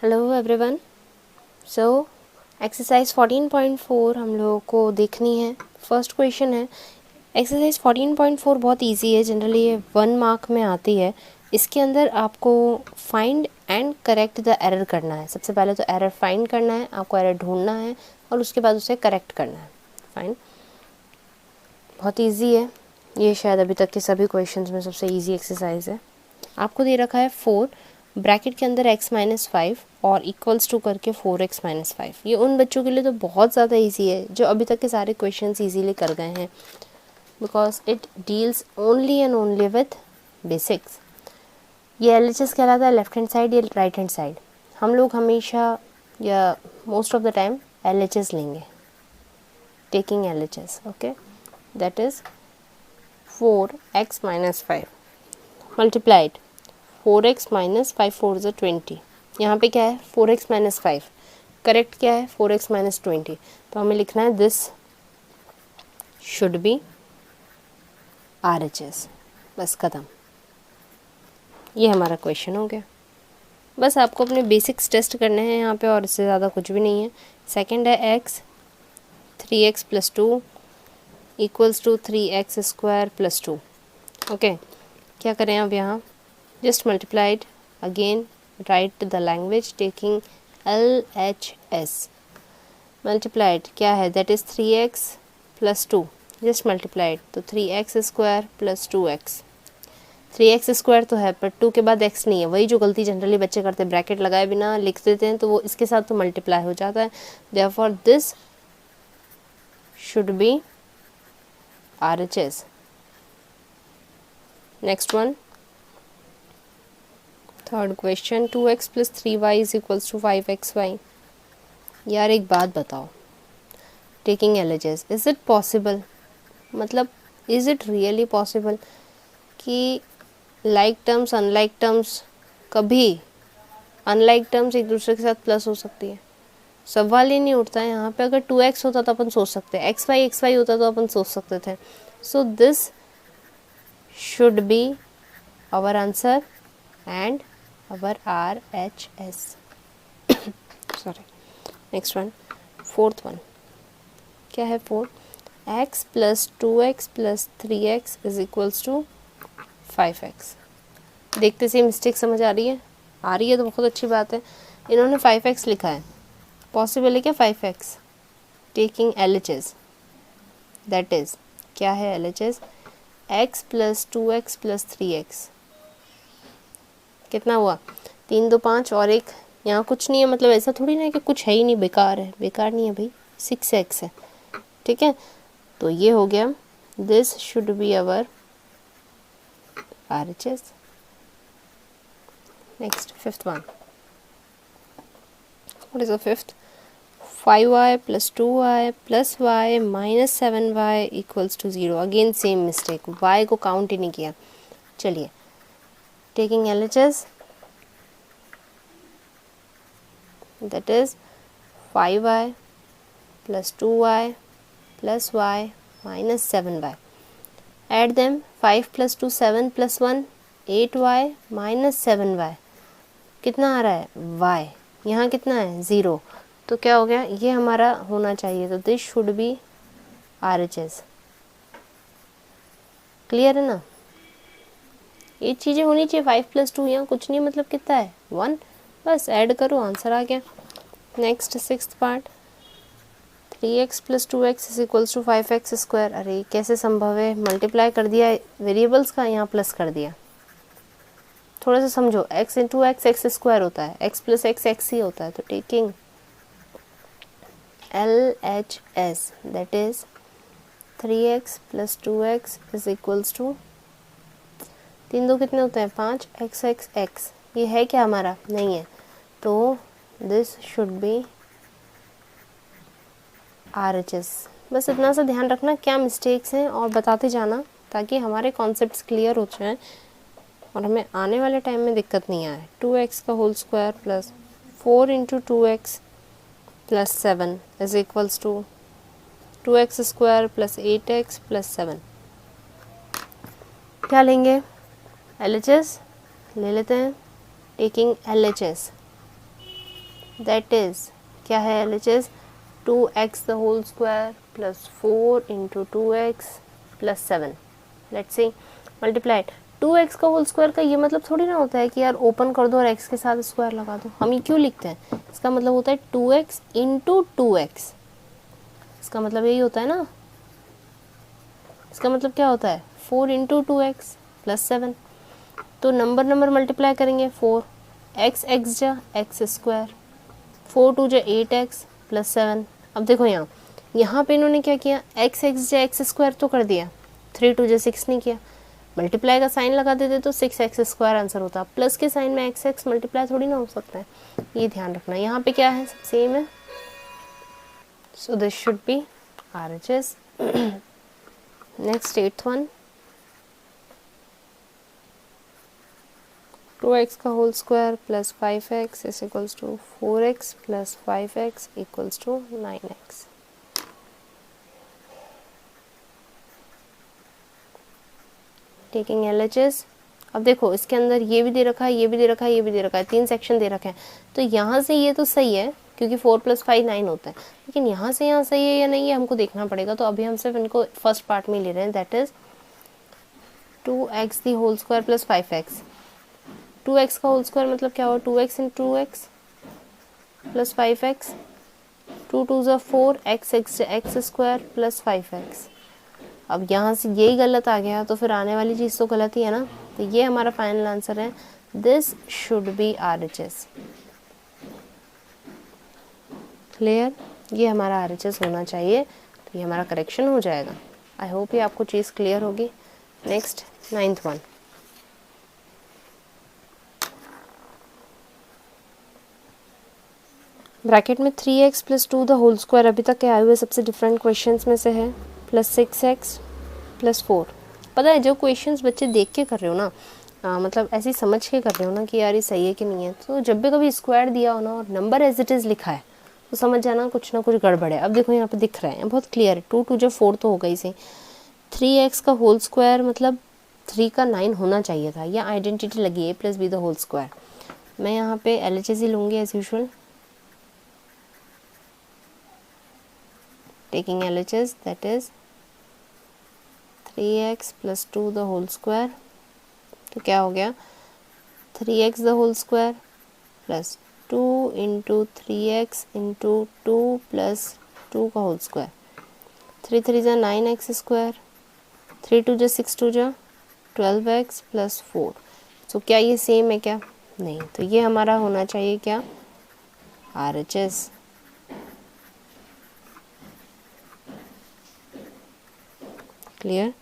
Hello everyone. So exercise 14.4 हम लोगों को देखनी है। फर्स्ट क्वेश्चन है। एक्सरसाइज 14.4 बहुत इजी है, जनरली ये 1 मार्क में आती है। इसके अंदर आपको find and correct the error करना है। सबसे पहले तो एरर फाइंड करना है, आपको एरर ढूंढना है और उसके बाद उसे करेक्ट करना है। फाइन, बहुत इजी है ये, शायद अभी तक के सभी क्वेश्चंस में सबसे इजी एक्सरसाइज है। आपको दे रखा है 4 ब्रैकेट के अंदर x-5 और इक्वल्स टू करके 4x-5। ये उन बच्चों के लिए तो बहुत ज़्यादा इजी है जो अभी तक के सारे क्वेश्चंस इजीली कर गए हैं, because it deals only and only with basics. ये LHS कहलाता है, लेफ्ट हैंड साइड या राइट हैंड साइड। हम लोग हमेशा या most of the time LHS लेंगे, taking LHS। Okay, that is 4x-5 multiplied 4x-5 4 = 20। यहाँ पे क्या है 4x-5, करेक्ट क्या है 4x-20। तो हमें लिखना है दिस शुड बी RHS। बस खत्म, ये हमारा क्वेश्चन हो गया। बस आपको अपने बेसिक्स टेस्ट करने हैं यहाँ पे, और इससे ज़्यादा कुछ भी नहीं है। सेकंड है x 3x + 2 = 3x² + 2। ओके, क्या करें अब यहाँ, just multiplied again, write the language taking LHS। multiplied क्या है, that is 3x + 2, just multiplied तो 3x² + 2x। 3x² तो है पर 2 के बाद x नहीं है, वही जो गलती जनरली बच्चे करते हैं, ब्रैकेट लगाए बिना लिख देते हैं, तो वो इसके साथ तो मल्टीप्लाई हो जाता है। therefore this should be RHS। next one, third question, 2x + 3y = 5xy। यार एक बात बताओ, taking LHS is it possible, मतलब इज़ इट रियली पॉसिबल कि लाइक टर्म्स अनलाइक टर्म्स, कभी अनलाइक टर्म्स एक दूसरे के साथ प्लस हो सकती है? सवाल ही नहीं उठता है यहाँ पे। अगर 2x होता तो अपन सोच सकते हैं, xy होता तो अपन सोच सकते थे। So this should be our answer and our RHS। sorry, next one, fourth one, क्या है 4? x + 2x + 3x = 5x। देखते से मिस्टेक समझ आ रही है तो बहुत अच्छी बात है। इन्होंने 5x लिखा है, पॉसिबल है क्या 5x? Taking LHS, that is क्या है LHS, x + 2x + 3x कितना हुआ, 3 2 5 और एक यहाँ कुछ नहीं है, मतलब ऐसा थोड़ी ना है कि कुछ है ही नहीं, बेकार है, बेकार नहीं है भाई, 6x है। ठीक है, तो ये हो गया, this should be our RHS। Next, fifth one, what is the fifth? 5y + 2y + y - 7y = 0। Again same mistake, y को काउंट ही नहीं किया। चलिए, taking LHS, that is 5y + 2y + y - 7y। add them, 5 + 2 7 + 1 8y - 7y। कितना आ रहा है y, यहाँ कितना है 0, तो क्या हो गया, ये हमारा होना चाहिए। तो this should be RHS। Clear है ना, ये चीज़ें होनी चाहिए। 5 + 2 यहाँ कुछ नहीं, मतलब कितना है 1, बस ऐड करो, आंसर आ गया। Next, sixth part, 3x + 2x = 5x²। अरे कैसे संभव है, मल्टीप्लाई कर दिया वेरिएबल्स का, यहाँ प्लस कर दिया। थोड़ा सा समझो, x × x x² होता है, x + x x ही होता है। तो taking LHS, that is 3x + 2x = 3 2 कितने होते हैं 5, x x x। ये है क्या हमारा, नहीं है, तो दिस शुड बी RHS। बस इतना सा ध्यान रखना क्या मिस्टेक्स हैं और बताते जाना, ताकि हमारे कॉन्सेप्ट्स क्लियर हो जाएं और हमें आने वाले टाइम में दिक्कत नहीं आए। 2x² + 4 × 2x + 7 = 2x² + 8x + 7। क्या लेंगे, LHS ले लेते हैं, टेकिंग LHS। दैट इज़ क्या है LHS 2x the whole square plus 4 into 2x plus 7. Let's see multiplied 2x का होल स्क्वायर का ये मतलब थोड़ी ना होता है कि यार ओपन कर दो और x के साथ स्क्वायर लगा दो. हम ये क्यों लिखते हैं? इसका मतलब होता है 2x इंटू 2x. इसका मतलब यही होता है ना. इसका मतलब क्या होता है 4 इंटू 2x प्लस 7. तो नंबर मल्टीप्लाई करेंगे 4 एक्स एक्स जा एक्स स्क्वायर 4 टू जा 8x प्लस 7. अब देखो यहाँ पे इन्होंने क्या किया एक्स एक्स जा एक्स स्क्वायर तो कर दिया 3 टू जा 6 नहीं किया. मल्टीप्लाई का साइन लगा देते तो 6x स्क्वायर आंसर होता. प्लस के साइन में एक्स एक्स मल्टीप्लाई थोड़ी ना हो सकता है. ये ध्यान रखना. यहाँ पे क्या है सब सेम है. So this should be RHS. Next 8th one 2x का whole square plus 5x is equals to 4x plus 5x equals to 9x. Taking LHS. अब देखो इसके अंदर ये भी दे रखा है, ये भी दे रखा है, ये भी दे रखा है, 3 सेक्शन दे रखे हैं. तो यहाँ से ये तो सही है क्योंकि 4 प्लस 5 9 होता है. लेकिन यहाँ से यहाँ सही है या नहीं है हमको देखना पड़ेगा. तो अभी हम सिर्फ इनको फर्स्ट पार्ट में ले रहे हैं. That is 2x the whole square plus 5x. 2x का होल स्क्वायर मतलब क्या हुआ 2x into 2x plus 5x. 2 to ज़ा 4 x x x square plus 5x. अब यहाँ से यही गलत आ गया तो फिर आने वाली चीज़ तो गलत ही है ना. तो ये हमारा फाइनल आंसर है. This should be RHS. Clear. ये हमारा RHS होना चाहिए. तो ये हमारा करेक्शन हो जाएगा. आई होप ये आपको चीज़ क्लियर होगी. नेक्स्ट 9th वन ब्रैकेट में 3x plus 2 the whole square अभी तक के आए हुए सबसे डिफरेंट क्वेश्चंस में से है प्लस 6x प्लस 4. पता है जो क्वेश्चंस बच्चे देख के कर रहे हो ना मतलब ऐसे ही समझ के कर रहे हो ना कि यार ये सही है कि नहीं है. तो जब भी कभी स्क्वायर दिया हो ना और नंबर एज इट इज़ लिखा है तो समझ जाना कुछ ना कुछ गड़बड़ है. अब देखो यहाँ पे दिख रहा है बहुत क्लियर है. 2 टू जो 4 तो हो गई से 3x का होल स्क्वायर मतलब 3 का 9 होना चाहिए था. या आइडेंटिटी लगी a plus b the whole square. मैं यहाँ पे LHS ही लूँगी as usual. taking LHS that is 3x plus 2 the whole square. तो क्या हो गया 3x the whole square plus 2 into 3x into 2 plus 2 का whole square. 3 3 जा 9x square. 3 2 जा 6 2 जा 12x plus 4. तो क्या ये सेम है क्या? नहीं. तो ये हमारा होना चाहिए क्या RHS. क्लियर.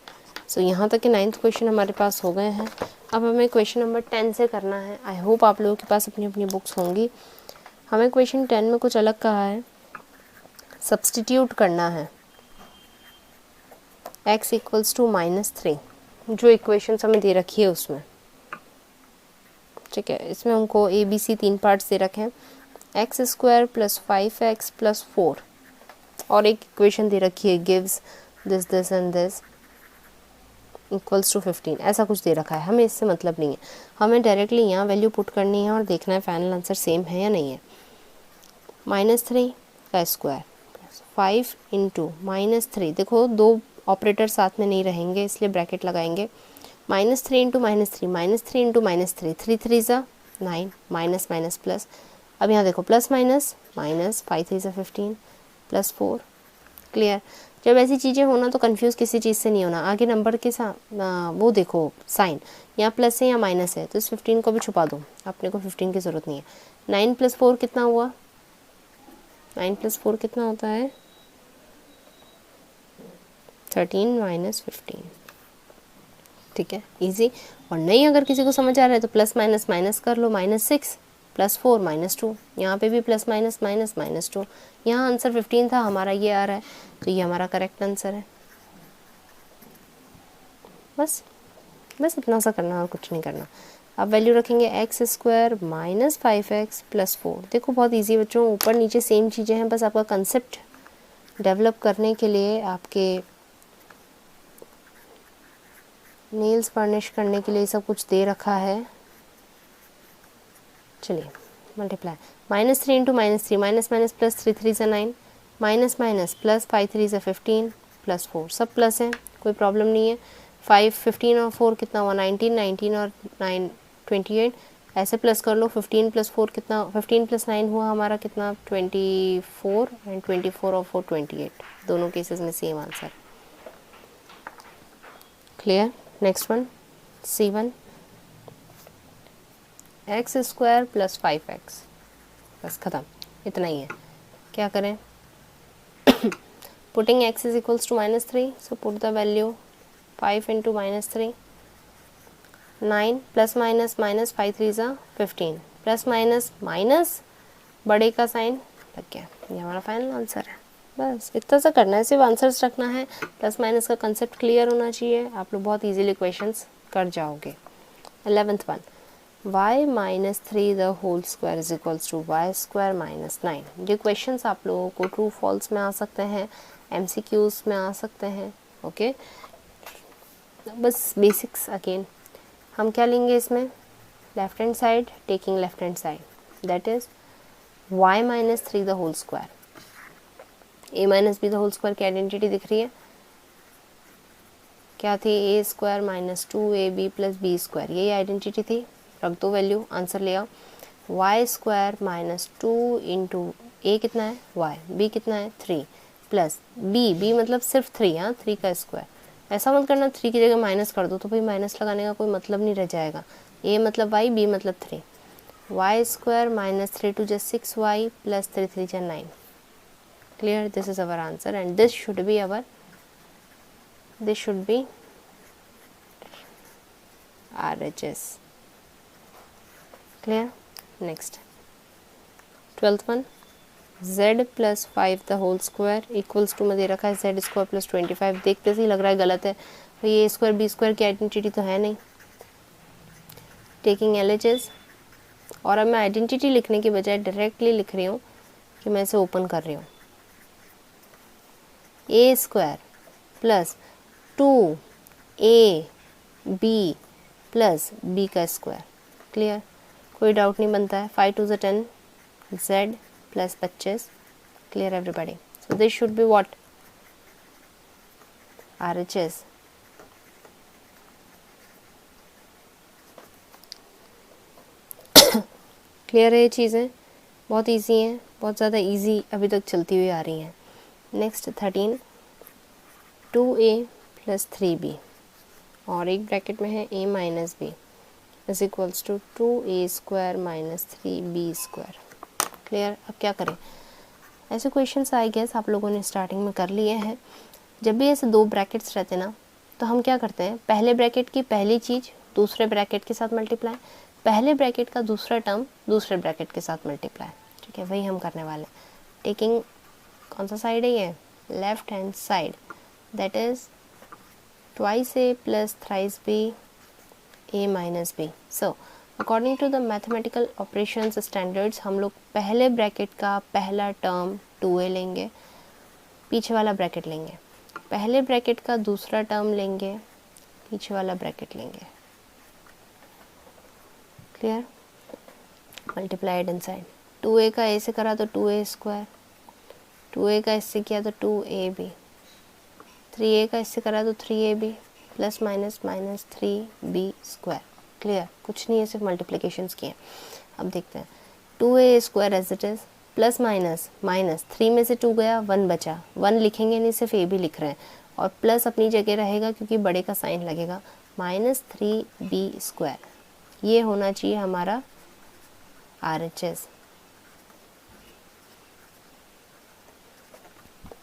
सो यहाँ तक के 9th क्वेश्चन हमारे पास हो गए हैं. अब हमें क्वेश्चन नंबर 10 से करना है. आई होप आप लोगों के पास अपनी अपनी बुक्स होंगी. हमें क्वेश्चन 10 में कुछ अलग कहा है. सब्सटीट्यूट करना है x इक्वल्स टू -3 जो इक्वेशन हमें दे रखी है उसमें. ठीक है. इसमें हमको ABC 3 पार्ट्स दे रखे हैं. X square plus 5x plus 4 और एक इक्वेशन दे रखी है gives this and this equals to 15. ऐसा कुछ दे रखा है. हमें इससे मतलब नहीं है. हमें डायरेक्टली यहाँ वैल्यू पुट करनी है और देखना है फाइनल आंसर सेम है या नहीं है. -3 का स्क्वायर 5 इंटू -3. देखो दो ऑपरेटर साथ में नहीं रहेंगे इसलिए ब्रैकेट लगाएंगे. -3 इंटू -3 -3 इंटू -3 3 3 ज़ा 9 माइनस माइनस प्लस. अब यहाँ देखो प्लस माइनस माइनस 5 3 ज़ा 15 प्लस 4. क्लियर. जब ऐसी चीज़ें होना तो कंफ्यूज किसी चीज़ से नहीं होना. आगे नंबर के साथ वो देखो साइन यहाँ प्लस है या माइनस है तो इस 15 को भी छुपा दो. अपने को 15 की ज़रूरत नहीं है. 9 प्लस 4 कितना हुआ 9 प्लस 4 कितना होता है 13 माइनस 15. ठीक है इजी. और नहीं अगर किसी को समझ आ रहा है तो प्लस माइनस माइनस कर लो. -6 प्लस 4 -2. यहाँ पे भी प्लस माइनस माइनस -2. यहाँ आंसर 15 था हमारा ये आ रहा है तो ये हमारा करेक्ट आंसर है. बस इतना सा करना और कुछ नहीं करना. अब वैल्यू रखेंगे x square minus 5x plus 4. देखो बहुत इजी बच्चों ऊपर नीचे सेम चीज़ें हैं. बस आपका कंसेप्ट डेवलप करने के लिए आपके नेल्स फर्निश करने के लिए सब कुछ दे रखा है. चलिए multiply -3 into -3 minus minus plus 3 3 ज़ा 9 माइनस माइनस प्लस 5 3 ज़ा 15 प्लस 4 सब प्लस है, कोई प्रॉब्लम नहीं है। 5 15 और 4 कितना हुआ 19, 19 और 9 28, ऐसे प्लस कर लो। 15 प्लस 4 कितना, 15 प्लस 9 हुआ हमारा कितना 24 एंड 24 और 4 28, दोनों केसेस में same answer. Clear. Next one C1 x square plus 5x, बस ख़त्म, इतना ही है। क्या करें, putting x is equals to -3, so put the value 5 into -3 9 plus minus minus 5 3 ज़ा 15 प्लस माइनस माइनस बड़े का साइन लग गया, ये हमारा फाइनल आंसर है। बस इतना सा करना है, सिर्फ आंसर्स रखना है, प्लस माइनस का कंसेप्ट क्लियर होना चाहिए, आप लोग बहुत इजीली क्वेश्चंस कर जाओगे। 11th one, y minus 3 the whole square is equals to y square minus 9। ये क्वेश्चंस आप लोगों को ट्रू फॉल्स में आ सकते हैं, MCQs में आ सकते हैं। ओके, बस बेसिक्स अगेन। हम क्या लेंगे इसमें, left hand side taking left hand side, that is y minus 3 the whole square, a minus b the whole square की आइडेंटिटी दिख रही है, क्या थी, a square minus 2ab plus b square, यही आइडेंटिटी थी। रख दो वैल्यू, आंसर ले आओ। Y square minus 2 into a कितना है y, b कितना है 3 प्लस b मतलब सिर्फ 3, हाँ 3 का स्क्वायर। ऐसा मत करना 3 की जगह माइनस कर दो, तो भाई माइनस लगाने का कोई मतलब नहीं रह जाएगा। a मतलब y, b मतलब 3, y square minus 3 two just 6y plus 3 3 जा 9। Clear, this is our answer and this should be RHS। Clear. Next 12th one, z plus 5 the whole square equals to में दे रखा है z square plus 25। देखते से ही लग रहा है गलत है, तो ये स्क्वायर बी स्क्वायर की आइडेंटिटी तो है नहीं। टेकिंग LHS, और अब मैं आइडेंटिटी लिखने की बजाय डायरेक्टली लिख रही हूँ कि मैं इसे ओपन कर रही हूँ। a square plus 2ab plus b का स्क्वायर। क्लियर, कोई डाउट नहीं बनता है। 5 2 10, z plus 25। Clear everybody, so this should be what, RHS। Clear है, ये चीज़ें बहुत इजी हैं, बहुत ज़्यादा इजी अभी तक चलती हुई आ रही हैं। नेक्स्ट 13, 2a प्लस 3b और एक ब्रैकेट में है a minus b is equals to 2a square minus 3b square. Clear, अब क्या करें, ऐसे क्वेश्चंस आई गेस आप लोगों ने स्टार्टिंग में कर लिए हैं। जब भी ऐसे दो ब्रैकेट्स रहते ना, तो हम क्या करते हैं, पहले ब्रैकेट की पहली चीज़ दूसरे ब्रैकेट के साथ मल्टीप्लाई, पहले ब्रैकेट का दूसरा टर्म दूसरे ब्रैकेट के साथ मल्टीप्लाई। ठीक है, वही हम करने वाले हैं। टेकिंग कौन सा साइड है ये, left hand side, that is twice a plus thrice b a minus b। So according to the mathematical operations standards, हम लोग पहले ब्रैकेट का पहला टर्म 2a लेंगे, पीछे वाला ब्रैकेट लेंगे, पहले ब्रैकेट का दूसरा टर्म लेंगे, पीछे वाला ब्रैकेट लेंगे। क्लियर, मल्टीप्लाइड इनसाइड, 2a का a से करा तो 2a स्क्वायर, 2a का इससे किया तो 2ab, 3a का इससे करा तो 3ab plus minus minus 3b square. Clear, कुछ नहीं है, सिर्फ मल्टीप्लिकेशंस किए। अब देखते हैं, 2a square as it is plus minus minus 3 में से 2 गया, 1 बचा, 1 लिखेंगे नहीं, सिर्फ a भी लिख रहे हैं, और प्लस अपनी जगह रहेगा क्योंकि बड़े का साइन लगेगा, माइनस 3b स्क्वायर। ये होना चाहिए हमारा RHS।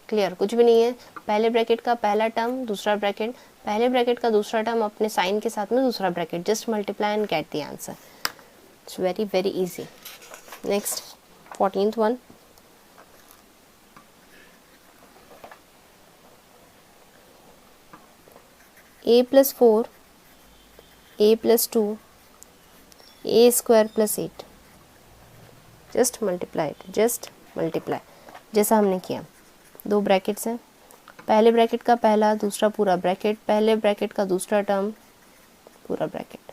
क्लियर, कुछ भी नहीं है, पहले ब्रैकेट का पहला टर्म दूसरा ब्रैकेट, पहले ब्रैकेट का दूसरा टर्म अपने साइन के साथ में दूसरा bracket, just multiply and get the answer. It's very very easy. Next 14th one, a plus 4 a plus 2 a square plus 8, just multiply, just multiply, जैसा हमने किया। दो ब्रैकेट्स हैं, पहले ब्रैकेट का पहला दूसरा पूरा ब्रैकेट, पहले ब्रैकेट का दूसरा टर्म पूरा bracket,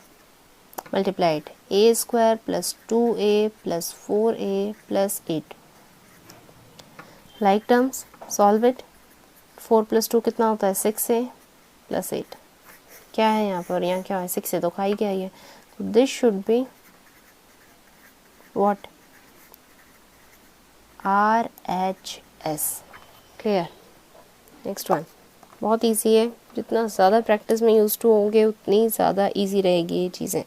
multiplied A square plus 2a plus 4a plus 8। Like terms solve it. 4 plus 2 कितना होता है 6a प्लस 8। क्या है यहाँ पर, यहाँ क्या है 6 से तो खा ही गया ये, तो this should be what RHS। Clear. Next one बहुत इजी है, जितना ज़्यादा प्रैक्टिस में यूज टू होंगे उतनी ज़्यादा इजी रहेगी ये चीज़ें।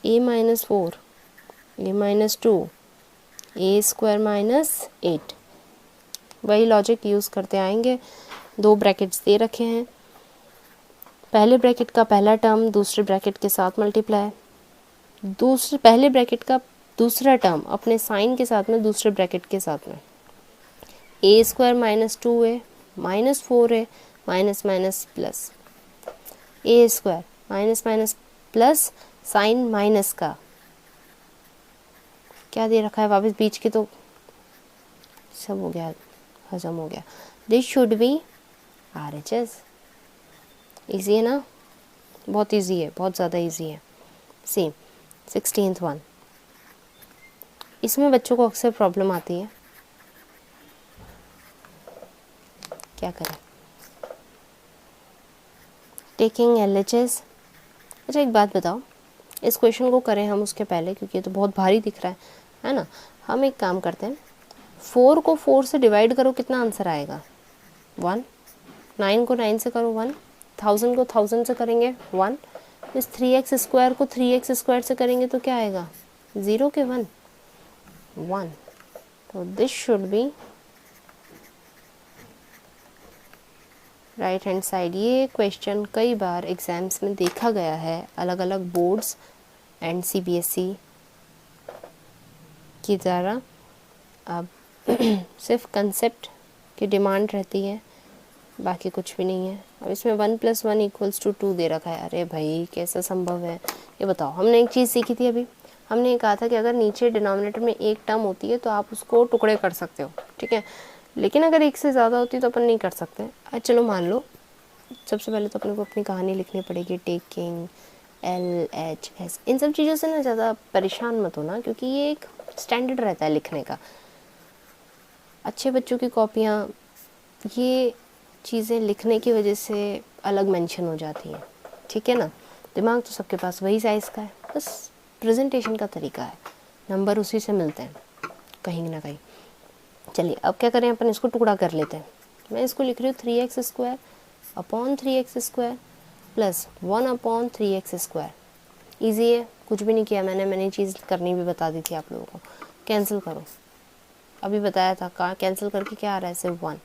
a-4 a-2 a square minus 8, वही लॉजिक यूज़ करते आएंगे। दो ब्रैकेट्स दे रखे हैं, पहले ब्रैकेट का पहला टर्म दूसरे ब्रैकेट के साथ मल्टीप्लाई, दूसरे पहले ब्रैकेट का दूसरा टर्म अपने साइन के साथ में दूसरे ब्रैकेट के साथ में, a square minus 2a minus 4a minus minus plus, a square minus minus plus sign minus का क्या दे रखा है वापस बीच की, तो सब हो गया, हजम हो गया। This should be RHS। Easy है ना, बहुत इजी है, बहुत ज़्यादा इजी है। सेम 16th वन, इसमें बच्चों को अक्सर प्रॉब्लम आती है, क्या करें, टेकिंग LHS। अच्छा एक बात बताओ, इस क्वेश्चन को करें हम उसके पहले, क्योंकि ये तो बहुत भारी दिख रहा है ना। हम एक काम करते हैं, 4 को 4 से डिवाइड करो, कितना आंसर आएगा 1। 9 को 9 से करो 1, 1000 को 1000 से करेंगे 1, इस 3x स्क्वायर को 3x स्क्वायर से करेंगे तो क्या आएगा 0 के 1 1। तो this should B right hand side. ये क्वेश्चन कई बार एग्जाम्स में देखा गया है, अलग अलग बोर्ड्स एंड CBSE की तरह। अब सिर्फ कंसेप्ट की डिमांड रहती है, बाकी कुछ भी नहीं है। अब इसमें 1 + 1 = 2 दे रखा है, अरे भाई कैसा संभव है ये बताओ। हमने एक चीज़ सीखी थी अभी, हमने ये कहा था कि अगर नीचे डिनोमिनेटर में एक टर्म होती है तो आप उसको टुकड़े कर सकते हो, ठीक है, लेकिन अगर एक से ज़्यादा होती है तो अपन नहीं कर सकते। चलो मान लो, सबसे पहले तो अपने को अपनी कहानी लिखनी पड़ेगी, टेकिंग LHS। इन सब चीज़ों से ना ज़्यादा परेशान मत होना, क्योंकि ये एक स्टैंडर्ड रहता है लिखने का। अच्छे बच्चों की कॉपियाँ ये चीज़ें लिखने की वजह से अलग मेंशन हो जाती हैं, ठीक है ना। दिमाग तो सबके पास वही साइज़ का है, बस प्रेजेंटेशन का तरीका है, नंबर उसी से मिलते हैं कहीं ना कहीं। चलिए अब क्या करें, अपन इसको टुकड़ा कर लेते हैं। मैं इसको लिख रही हूँ 3x square upon 3x square plus 1 upon 3x square. Easy है, कुछ भी नहीं किया मैंने चीज़ करनी भी बता दी थी आप लोगों को। कैंसिल करो, अभी बताया था, कहाँ कैंसिल करके क्या आ रहा है सिर्फ 1।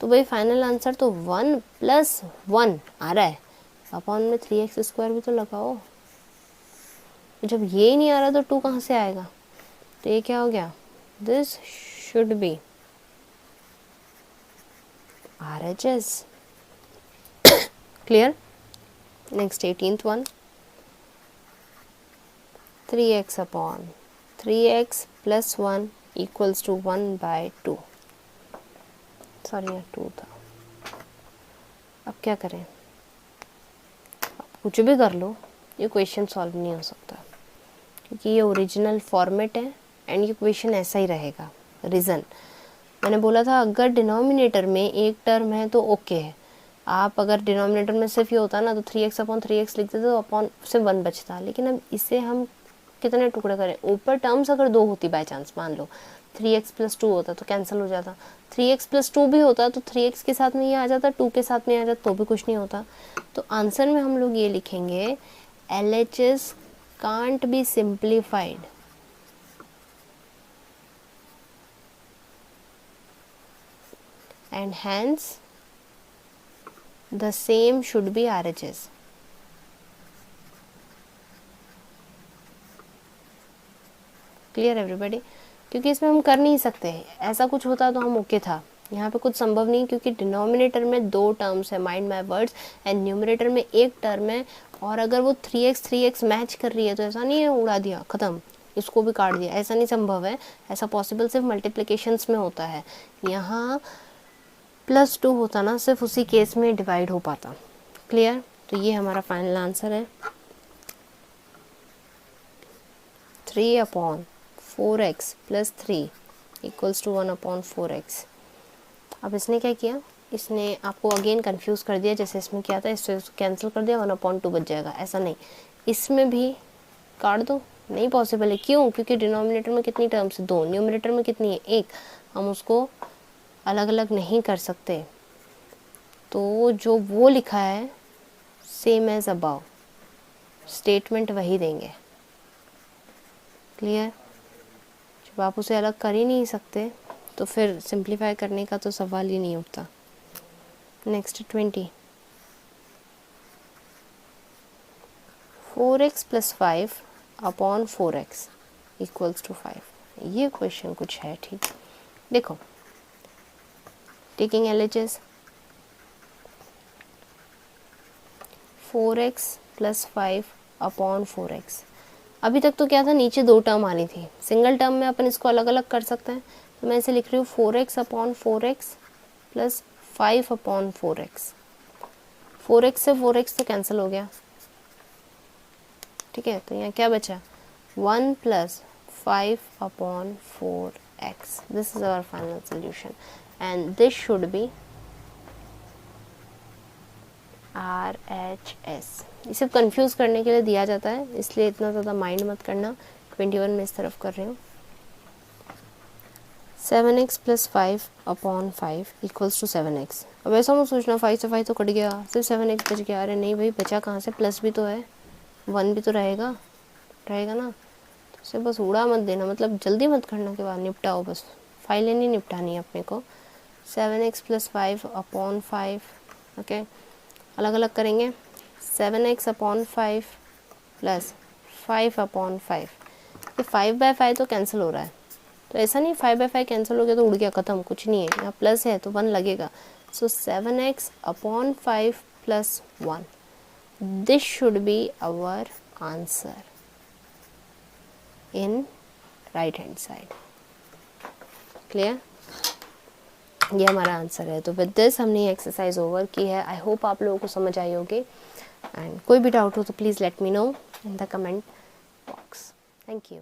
तो भाई फाइनल आंसर तो 1 + 1 आ रहा है, अपॉन में 3x स्क्वायर भी तो लगाओ। जब ये ही नहीं आ रहा तो 2 कहाँ से आएगा, तो ये क्या हो गया, this should be RHS। Clear. Next 18th one, 3x upon 3x + 1 = 1/2। Sorry यहाँ 2 था। अब क्या करें, अब कुछ भी कर लो, ये क्वेश्चन सॉल्व नहीं हो सकता, क्योंकि ये ओरिजिनल फॉर्मेट है एंड ये क्वेश्चन ऐसा ही रहेगा। रीज़न मैंने बोला था, अगर डिनोमिनेटर में एक टर्म है तो ओके है। आप अगर डिनोमिनेटर में सिर्फ ये होता ना तो 3x अपॉन 3x लिखते तो अपॉन सिर्फ 1 बचता, लेकिन अब इसे हम कितने टुकड़े करें। ऊपर टर्म्स अगर 2 होती बाय चांस, मान लो 3x + 2 होता तो कैंसिल हो जाता, 3x + 2 भी होता तो 3x के साथ में ये आ जाता, 2 के साथ में आ जाता तो भी कुछ नहीं होता। तो आंसर में हम लोग ये लिखेंगे LHS can't be simplified, and hence the same should be RHS। Clear everybody, क्योंकि इसमें हम कर नहीं सकते, ऐसा कुछ होता तो हम ओके था, यहाँ पे कुछ संभव नहीं, क्योंकि डिनोमिनेटर में 2 टर्म्स है, mind my words, and numerator में एक टर्म है, और अगर वो 3x मैच कर रही है तो ऐसा नहीं है उड़ा दिया ख़त्म, इसको भी काट दिया, ऐसा नहीं संभव है। ऐसा पॉसिबल सिर्फ मल्टीप्लिकेशंस में होता है, यहाँ +2 होता ना, सिर्फ उसी केस में डिवाइड हो पाता। क्लियर। तो ये हमारा फाइनल आंसर है 3/4x plus 3 equals to 1/4x। अब इसने क्या किया, इसने आपको अगेन कंफ्यूज कर दिया, जैसे इसमें क्या था, इससे कैंसिल कर दिया, 1/2 बच जाएगा। ऐसा नहीं, इसमें भी काट दो, नहीं पॉसिबल है। क्यों? क्योंकि डिनोमिनेटर में कितनी टर्म्स है, 2, न्यूमरेटर में कितनी है, 1। हम उसको अलग अलग नहीं कर सकते, तो जो वो लिखा है सेम एज अबाव, स्टेटमेंट वही देंगे। क्लियर? जब आप उसे अलग कर ही नहीं सकते तो फिर सिंप्लीफाई करने का तो सवाल ही नहीं उठता। Next 20, 4x plus 5/4x equals to 5। ये क्वेश्चन कुछ है, ठीक। देखो, taking LHS, 4x plus 5/4x। अभी तक तो क्या था, नीचे 2 टर्म आनी थी, सिंगल टर्म में अपन इसको अलग अलग कर सकते हैं। तो मैं इसे लिख रही हूँ 4x/4x प्लस 5/4x। 4x से 4x तो कैंसिल हो गया, ठीक है। तो यहाँ क्या बचा, 1 plus 5/4x। This is our final solution and this should be RHS। ये सब कंफ्यूज करने के लिए दिया जाता है, इसलिए इतना ज़्यादा माइंड मत करना। 21 में इस तरफ कर रही हूँ। 7x plus 5/5 equals to 7x। अब ऐसा मत सोचना 5 से 5 तो कट गया, सिर्फ 7x बच गया। अरे नहीं भाई, बचा कहाँ से, प्लस भी तो है, 1 भी तो रहेगा ना। तो उसे बस उड़ा मत देना, मतलब जल्दी मत करना के बाद निपटाओ, बस फाइलें नहीं निपटानी है अपने को। 7x प्लस 5/5, ओके, अलग अलग करेंगे। 7x/5 प्लस 5/5, ये 5/5 तो कैंसिल हो रहा है, तो ऐसा नहीं 5/5 कैंसिल हो गया तो उड़ गया, ख़त्म, कुछ नहीं है। यहाँ प्लस है तो 1 लगेगा। So 7x/5 plus 1, this should be our answer in right hand side. Clear? ये हमारा आंसर है। तो विद दिस हमने एक्सरसाइज ओवर की है। आई होप आप लोगों को समझ आई होगी, एंड कोई भी डाउट हो तो please let me know in the comment box. Thank you.